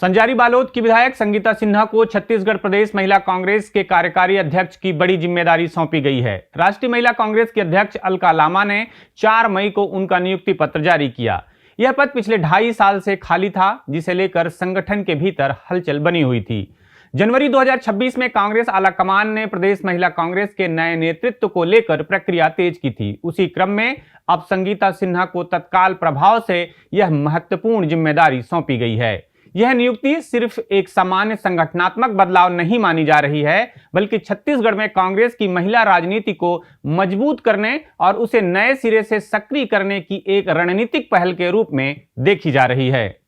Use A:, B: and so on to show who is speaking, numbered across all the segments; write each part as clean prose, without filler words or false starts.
A: संजारी बालोद की विधायक संगीता सिन्हा को छत्तीसगढ़ प्रदेश महिला कांग्रेस के कार्यकारी अध्यक्ष की बड़ी जिम्मेदारी सौंपी गई है। राष्ट्रीय महिला कांग्रेस के अध्यक्ष अलका लामा ने 4 मई को उनका नियुक्ति पत्र जारी किया। यह पद पिछले 2.5 साल से खाली था, जिसे लेकर संगठन के भीतर हलचल बनी हुई थी। जनवरी 2026 में कांग्रेस आलाकमान ने प्रदेश महिला कांग्रेस के नए नेतृत्व को लेकर प्रक्रिया तेज की थी। उसी क्रम में अब संगीता सिन्हा को तत्काल प्रभाव से यह महत्वपूर्ण जिम्मेदारी सौंपी गई है। यह नियुक्ति सिर्फ एक सामान्य संगठनात्मक बदलाव नहीं मानी जा रही है, बल्कि छत्तीसगढ़ में कांग्रेस की महिला राजनीति को मजबूत करने और उसे नए सिरे से सक्रिय करने की एक रणनीतिक पहल के रूप में देखी जा रही है।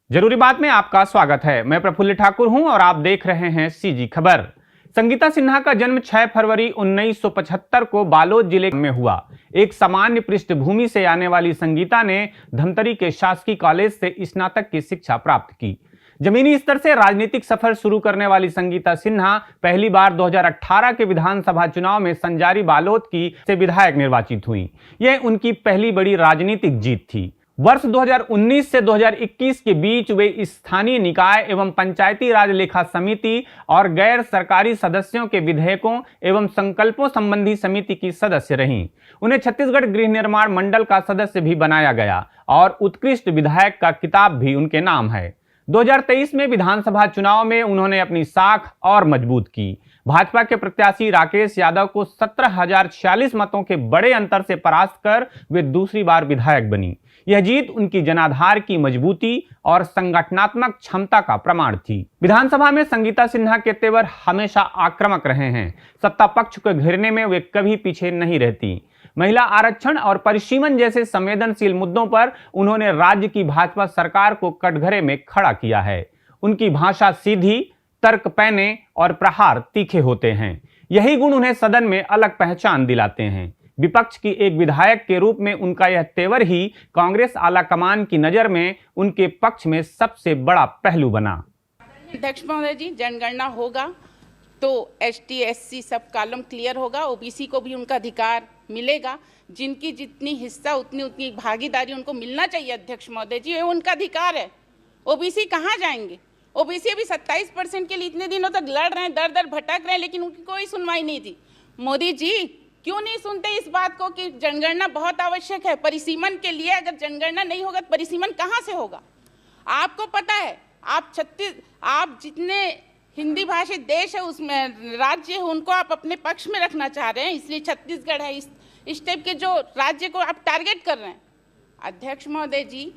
A: जरूरी बात में आपका स्वागत है। मैं प्रफुल्ल ठाकुर हूं और आप देख रहे हैं सीजी खबर। संगीता सिन्हा का जन्म 6 फरवरी 1975 को बालोद जिले में हुआ। एक सामान्य पृष्ठभूमि से आने वाली संगीता ने धमतरी के शासकीय कॉलेज से स्नातक की शिक्षा प्राप्त की। जमीनी स्तर से राजनीतिक सफर शुरू करने वाली संगीता सिन्हा पहली बार 2018 के विधानसभा चुनाव में संजारी बालोद की से विधायक निर्वाचित हुई। यह उनकी पहली बड़ी राजनीतिक जीत थी। वर्ष 2019 से 2021 के बीच वे स्थानीय निकाय एवं पंचायती राज लेखा समिति और गैर सरकारी सदस्यों के विधेयकों एवं संकल्पों संबंधी समिति की सदस्य रहीं। उन्हें छत्तीसगढ़ गृह निर्माण मंडल का सदस्य भी बनाया गया और उत्कृष्ट विधायक का खिताब भी उनके नाम है। 2023 में विधानसभा चुनाव में उन्होंने अपनी साख और मजबूत की। भाजपा के प्रत्याशी राकेश यादव को 17,046 मतों के बड़े अंतर से परास्त कर वे दूसरी बार विधायक बनी। यह जीत उनकी जनाधार की मजबूती और संगठनात्मक क्षमता का प्रमाण थी। विधानसभा में संगीता सिन्हा के तेवर हमेशा आक्रामक रहे हैं। सत्ता पक्ष को घेरने में वे कभी पीछे नहीं रहती। महिला आरक्षण और परिसीमन जैसे संवेदनशील मुद्दों पर उन्होंने राज्य की भाजपा सरकार को कटघरे में खड़ा किया है। उनकी भाषा सीधी, तर्क पैने और प्रहार तीखे होते हैं। यही गुण उन्हें सदन में अलग पहचान दिलाते हैं। विपक्ष की एक विधायक के रूप में उनका यह तेवर ही कांग्रेस आलाकमान की नजर में उनके पक्ष में सबसे बड़ा पहलू बना।
B: अध्यक्ष महोदय जी, जनगणना होगा तो ST SC सब कॉलम क्लियर होगा, OBC को भी उनका अधिकार मिलेगा। जिनकी जितनी हिस्सा उतनी भागीदारी उनको मिलना चाहिए अध्यक्ष महोदय जी, ये उनका अधिकार है। OBC कहाँ जाएंगे? OBC अभी 27% के लिए इतने दिनों तक लड़ रहे हैं, दर दर भटक रहे हैं, लेकिन उनकी कोई सुनवाई नहीं थी। मोदी जी क्यों नहीं सुनते इस बात को कि जनगणना बहुत आवश्यक है परिसीमन के लिए? अगर जनगणना नहीं होगा तो परिसीमन कहाँ से होगा? आपको पता है, आप जितने हिंदी भाषी देश है उसमें राज्य है उनको आप अपने पक्ष में रखना चाह रहे हैं, इसलिए छत्तीसगढ़ है इस टाइप के जो राज्य को आप टारगेट कर रहे हैं। अध्यक्ष महोदय जी,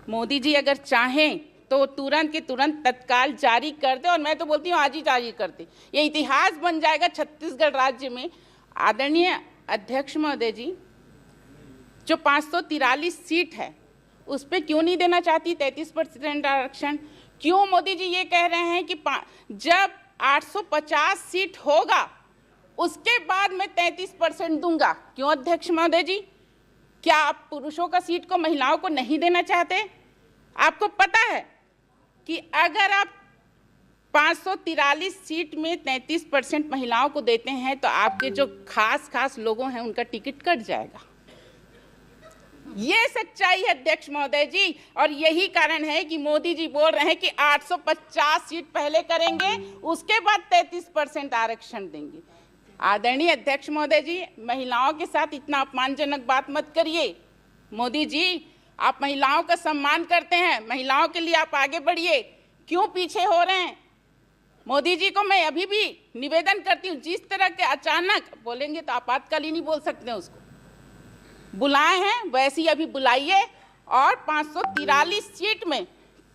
B: मोदी जी अगर चाहें तो तुरंत के तुरंत तत्काल जारी कर दे, और मैं तो बोलती हूँ आज ही जारी कर दे। ये इतिहास बन जाएगा छत्तीसगढ़ राज्य में। आदरणीय अध्यक्ष महोदय जी, जो 543 सीट है उस पर क्यों नहीं देना चाहती 33% आरक्षण? क्यों मोदी जी ये कह रहे हैं कि जब 850 सीट होगा उसके बाद मैं 33% दूंगा? क्यों अध्यक्ष महोदय जी? क्या आप पुरुषों का सीट को महिलाओं को नहीं देना चाहते? आपको पता है कि अगर आप 543 सीट में 33% महिलाओं को देते हैं तो आपके जो खास लोगों हैं उनका टिकट कट जाएगा। ये सच्चाई है अध्यक्ष महोदय जी, और यही कारण है कि मोदी जी बोल रहे हैं कि 850 सीट पहले करेंगे, उसके बाद 33% आरक्षण देंगे। आदरणीय अध्यक्ष महोदय जी, महिलाओं के साथ इतना अपमानजनक बात मत करिए। मोदी जी, आप महिलाओं का सम्मान करते हैं, महिलाओं के लिए आप आगे बढ़िए, क्यों पीछे हो रहे हैं? मोदी जी को मैं अभी भी निवेदन करती हूँ, जिस तरह के अचानक बोलेंगे तो आपातकालीन ही बोल सकते हैं उसको, बुलाए हैं वैसे ही अभी बुलाइए और 543 सीट में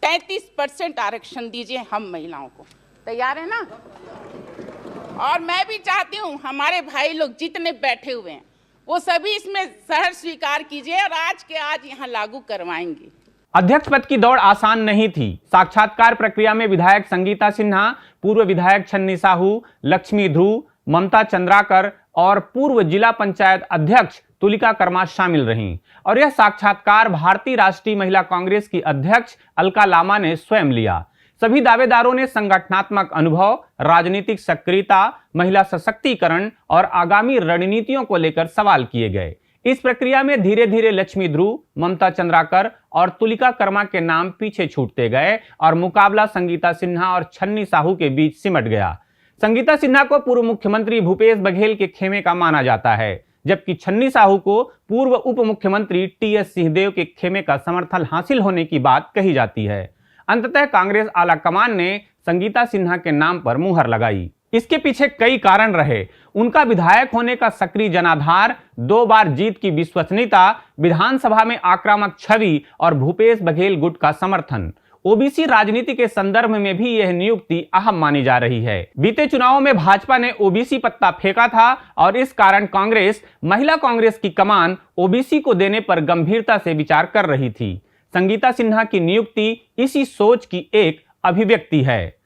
B: 33% आरक्षण दीजिए हम महिलाओं को। तैयार है ना? और मैं भी चाहती हूँ हमारे भाई लोग जितने बैठे हुए हैं वो सभी इसमें सहर्ष स्वीकार कीजिए और आज के आज यहाँ लागू करवाएंगे।
A: अध्यक्ष पद की दौड़ आसान नहीं थी। साक्षात्कार प्रक्रिया में विधायक संगीता सिन्हा, पूर्व विधायक छन्नी साहू, लक्ष्मी ध्रुव, ममता चंद्राकर और पूर्व जिला पंचायत अध्यक्ष तुलिका कर्मा शामिल रहीं और यह साक्षात्कार भारतीय राष्ट्रीय महिला कांग्रेस की अध्यक्ष अलका लामा ने स्वयं लिया। सभी दावेदारों ने संगठनात्मक अनुभव, राजनीतिक सक्रियता, महिला सशक्तिकरण और आगामी रणनीतियों को लेकर सवाल किए गए। इस प्रक्रिया में धीरे धीरे लक्ष्मी ध्रुव, ममता चंद्राकर और तुलिका कर्मा के नाम पीछे छूटते गए और मुकाबला संगीता सिन्हा और छन्नी साहू के बीच सिमट गया। संगीता सिन्हा को पूर्व मुख्यमंत्री भूपेश बघेल के खेमे का माना जाता है, जबकि छन्नी साहू को पूर्व उप मुख्यमंत्री टीएस सिंहदेव के खेमे का समर्थन हासिल होने की बात कही जाती है। अंततः कांग्रेस आलाकमान ने संगीता सिन्हा के नाम पर मुहर लगाई। इसके पीछे कई कारण रहे। उनका विधायक होने का सक्रिय जनाधार, 2 बार जीत की विश्वसनीयता, विधानसभा में आक्रामक छवि और भूपेश बघेल गुट का समर्थन। ओबीसी राजनीति के संदर्भ में भी यह नियुक्ति अहम मानी जा रही है। बीते चुनावों में भाजपा ने ओबीसी पत्ता फेंका था और इस कारण कांग्रेस, महिला कांग्रेस की कमान ओबीसी को देने पर गंभीरता से विचार कर रही थी। संगीता सिन्हा की नियुक्ति इसी सोच की एक अभिव्यक्ति है।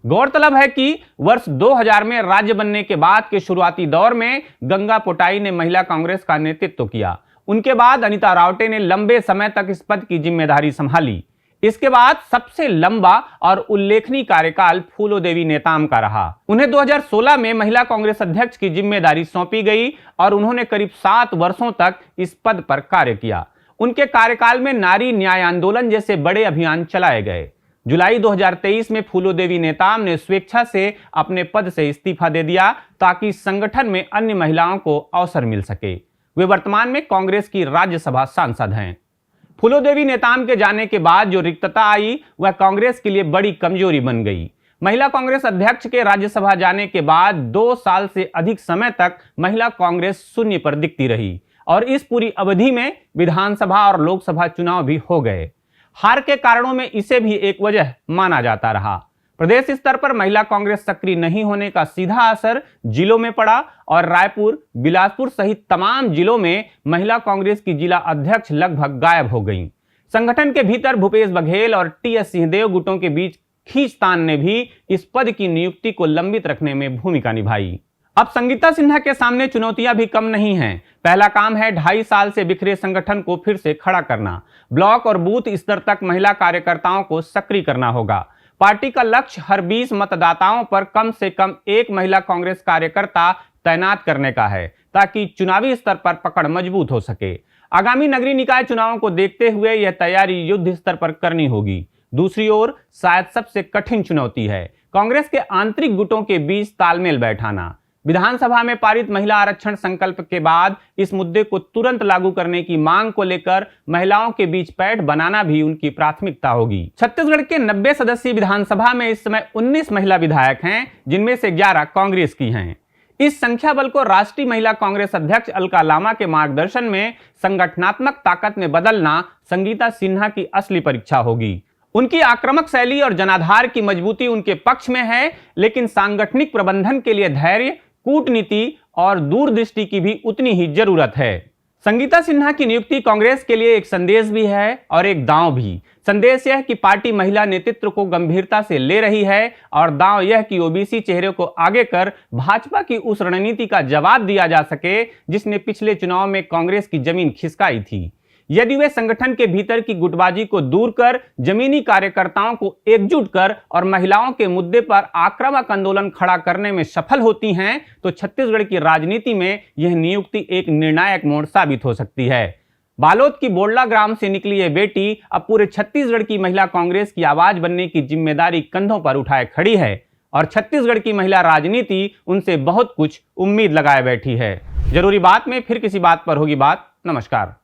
A: गौरतलब है कि वर्ष 2000 में राज्य बनने के बाद के शुरुआती दौर में गंगा पोटाई ने महिला कांग्रेस का नेतृत्व किया। उनके बाद अनिता रावटे ने लंबे समय तक इस पद की जिम्मेदारी संभाली। इसके बाद सबसे लंबा और उल्लेखनीय कार्यकाल फूलो देवी नेताम का रहा। उन्हें 2016 में महिला कांग्रेस अध्यक्ष की जिम्मेदारी सौंपी गई और उन्होंने करीब 7 वर्षों तक इस पद पर कार्य किया। उनके कार्यकाल में नारी न्याय आंदोलन जैसे बड़े अभियान चलाए गए। जुलाई 2023 में फूलो देवी नेताम ने स्वेच्छा से अपने पद से इस्तीफा दे दिया ताकि संगठन में अन्य महिलाओं को अवसर मिल सके। वे वर्तमान में कांग्रेस की राज्यसभा सांसद हैं। फूलो देवी नेताम के जाने के बाद जो रिक्तता आई वह कांग्रेस के लिए बड़ी कमजोरी बन गई। महिला कांग्रेस अध्यक्ष के राज्यसभा जाने के बाद 2 साल से अधिक समय तक महिला कांग्रेस शून्य पर दिखती रही और इस पूरी अवधि में विधानसभा और लोकसभा चुनाव भी हो गए। हार के कारणों में इसे भी एक वजह माना जाता रहा। प्रदेश स्तर पर महिला कांग्रेस सक्रिय नहीं होने का सीधा असर जिलों में पड़ा और रायपुर, बिलासपुर सहित तमाम जिलों में महिला कांग्रेस की जिला अध्यक्ष लगभग गायब हो गईं। संगठन के भीतर भूपेश बघेल और टीएस सिंहदेव गुटों के बीच खींचतान ने भी इस पद की नियुक्ति को लंबित रखने में भूमिका निभाई। अब संगीता सिन्हा के सामने चुनौतियां भी कम नहीं हैं। पहला काम है 2.5 साल से बिखरे संगठन को फिर से खड़ा करना। ब्लॉक और बूथ स्तर तक महिला कार्यकर्ताओं को सक्रिय करना होगा। पार्टी का लक्ष्य हर 20 मतदाताओं पर कम से कम एक महिला कांग्रेस कार्यकर्ता तैनात करने का है ताकि चुनावी स्तर पर पकड़ मजबूत हो सके। आगामी नगरीय निकाय चुनावों को देखते हुए यह तैयारी युद्ध स्तर पर करनी होगी। दूसरी ओर शायद सबसे कठिन चुनौती है कांग्रेस के आंतरिक गुटों के बीच तालमेल बैठाना। विधानसभा में पारित महिला आरक्षण संकल्प के बाद इस मुद्दे को तुरंत लागू करने की मांग को लेकर महिलाओं के बीच पैठ बनाना भी उनकी प्राथमिकता होगी। छत्तीसगढ़ के 90 सदस्यीय विधानसभा में इस समय 19 महिला विधायक हैं, जिनमें से 11 कांग्रेस की हैं। इस संख्या बल को राष्ट्रीय महिला कांग्रेस अध्यक्ष अलका लामा के मार्गदर्शन में संगठनात्मक ताकत में बदलना संगीता सिन्हा की असली परीक्षा होगी। उनकी आक्रामक शैली और जनाधार की मजबूती उनके पक्ष में है, लेकिन सांगठनिक प्रबंधन के लिए धैर्य, कूटनीति और दूरदृष्टि की भी उतनी ही जरूरत है। संगीता सिन्हा की नियुक्ति कांग्रेस के लिए एक संदेश भी है और एक दांव भी। संदेश यह कि पार्टी महिला नेतृत्व को गंभीरता से ले रही है और दांव यह कि ओबीसी चेहरे को आगे कर भाजपा की उस रणनीति का जवाब दिया जा सके जिसने पिछले चुनाव में कांग्रेस की जमीन खिसकाई थी। यदि वे संगठन के भीतर की गुटबाजी को दूर कर जमीनी कार्यकर्ताओं को एकजुट कर और महिलाओं के मुद्दे पर आक्रामक आंदोलन खड़ा करने में सफल होती हैं तो छत्तीसगढ़ की राजनीति में यह नियुक्ति एक निर्णायक मोड़ साबित हो सकती है। बालोद की बोडला ग्राम से निकली यह बेटी अब पूरे छत्तीसगढ़ की महिला कांग्रेस की आवाज बनने की जिम्मेदारी कंधों पर उठाए खड़ी है और छत्तीसगढ़ की महिला राजनीति उनसे बहुत कुछ उम्मीद लगाए बैठी है। जरूरी बात में फिर किसी बात पर होगी बात। नमस्कार।